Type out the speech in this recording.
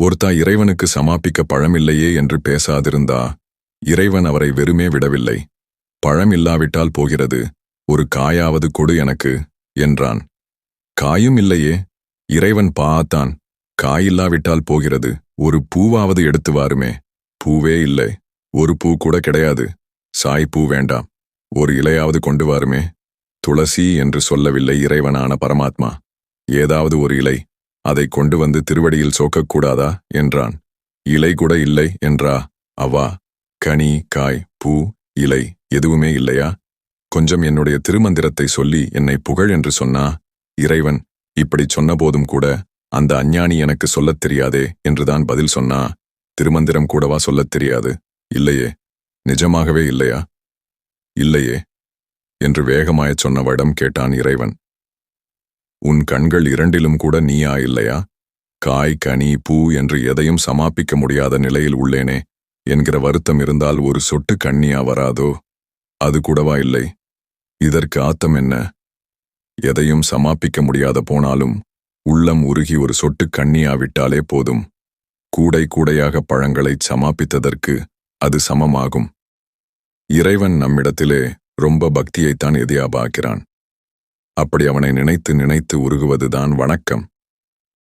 ஒருத்தா இறைவனுக்கு சமாப்பிக்க பழமில்லையே என்று பேசாதிருந்தா இறைவன் அவரை வெறுமே விடவில்லை. பழம் இல்லாவிட்டால் போகிறது, ஒரு காயாவது கொடு எனக்கு என்றான். காயும் இல்லையே. இறைவன் பார்த்தான். காயில்லாவிட்டால் போகிறது, ஒரு பூவாவது எடுத்து வாருமே. பூவே இல்லை, ஒரு பூ கூட கிடையாது. சாய்ப்பூ வேண்டாம், ஒரு இலையாவது கொண்டு வாருமே. துளசி என்று சொல்லவில்லை இறைவனான பரமாத்மா. ஏதாவது ஒரு இலை, அதை கொண்டு வந்து திருவடியில் சோக்கக்கூடாதா என்றான். இலை கூட இல்லை என்றா அவா? கனி, காய், பூ, இலை எதுவுமே இல்லையா? கொஞ்சம் என்னுடைய திருமந்திரத்தை சொல்லி என்னை புகழ் என்று சொன்னா. இறைவன் இப்படி சொன்னபோதும் கூட அந்த அஞ்ஞானி எனக்கு சொல்லத் தெரியாதே என்றுதான் பதில் சொன்னா. திருமந்திரம் கூடவா சொல்லத் தெரியாது? இல்லையே. நிஜமாகவே இல்லையா? இல்லையே என்று வேகமாயச் சொன்னவரிடம் கேட்டான் இறைவன். உன் கண்கள் இரண்டிலும் கூட நீயா இல்லையா? காய், கனி, பூ என்று எதையும் சமாப்பிக்க முடியாத நிலையில் உள்ளேனே என்கிற வருத்தம் இருந்தால் ஒரு சொட்டு கண்ணியா வராதோ? அது கூடவா இல்லை? இதற்கு ஆத்தம் என்ன? எதையும் சமாப்பிக்க முடியாத போனாலும் உள்ளம் உருகி ஒரு சொட்டு கண்ணியாவிட்டாலே போதும். கூடை கூடையாக பழங்களைச் சமாப்பித்ததற்கு அது சமமாகும். இறைவன் நம்மிடத்திலே ரொம்ப பக்தியைத்தான் எதிர்பார்க்கிறான். அப்படி அவனை நினைத்து நினைத்து உருகுவதுதான் வணக்கம்.